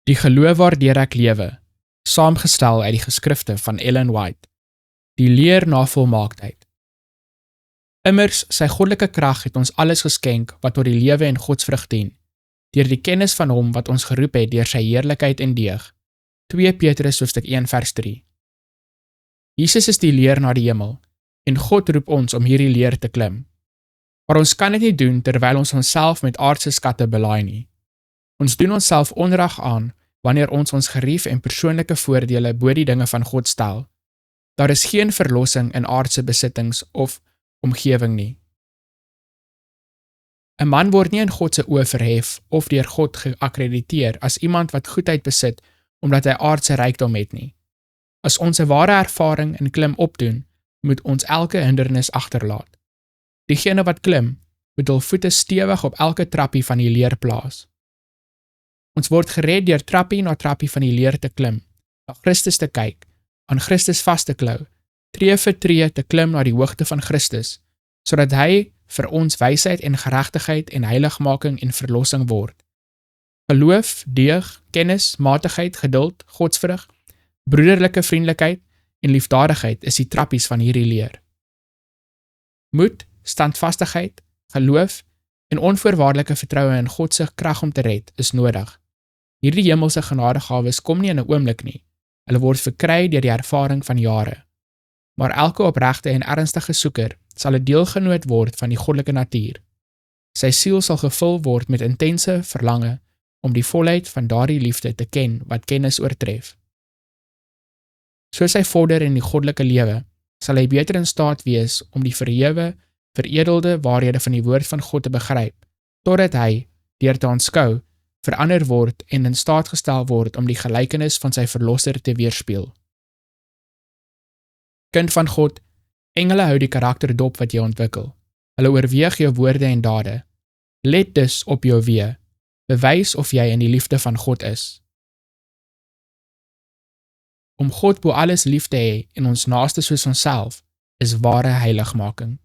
Die geloof waardeur ek lewe, saamgestel uit die geskrifte van Ellen White, die leer na volmaaktheid. Immers, sy goddelike krag het ons alles geskenk wat tot die lewe en godsvrug dien, deur die kennis van hom wat ons geroep het deur sy heerlikheid en deeg. 2 Petrus hoofstuk 1 vers 3. Jesus is die leer na die hemel, en God roep ons om hierdie leer te klim. Maar ons kan dit nie doen terwyl ons onsself met aardse skatte belaai nie. Ons doen onsself onreg aan wanneer ons gerief en persoonlike voordele bo die dinge van God stel. Daar is geen verlossing in aardse besittings of omgewing nie. 'n Man word nie in God se oë verhef of deur God geakkrediteer as iemand wat goedheid besit omdat hy aardse rykdom het nie. As ons 'n ware ervaring in klim opdoen, moet ons elke hindernis agterlaat. Diegene wat klim, moet hul voete stewig op elke trappie van die leer plaas. Ons word gered deur trappie na trappie van die leer te klim, na Christus te kyk, aan Christus vas te klou, tree vir tree te klim na die hoogte van Christus, sodat hy vir ons wysheid en geregtigheid en heiligmaking en verlossing word. Geloof, deeg, kennis, matigheid, geduld, godsvrug, broederlike vriendelikheid en liefdadigheid is die trappies van hierdie leer. Moed, standvastigheid, geloof en onvoorwaardelike vertroue in God se krag om te red is nodig. Hierdie hemelse genadegawes kom nie in 'n oomblik nie. Hulle word verkry deur die ervaring van jare. Maar elke opregte en ernstige soeker sal 'n deelgenoot word van die goddelike natuur. Sy siel sal gevul word met intense verlange om die volheid van daardie liefde te ken wat kennis oortref. Soos hy vorder in die goddelike lewe, sal hy beter in staat wees om die verhewe, veredelde waarhede van die woord van God te begryp, totdat hy, deur te aanskou, verander word en in staat gestel word om die gelykenis van sy verlosser te weerspieël. Kind van God, engele hou die karakter dop wat jy ontwikkel. Hulle oorweeg jou woorde en dade. Let dus op jou weë. Bewys of jy in die liefde van God is. Om God bo alles lief te hê en ons naaste soos onsself, is ware heiligmaking.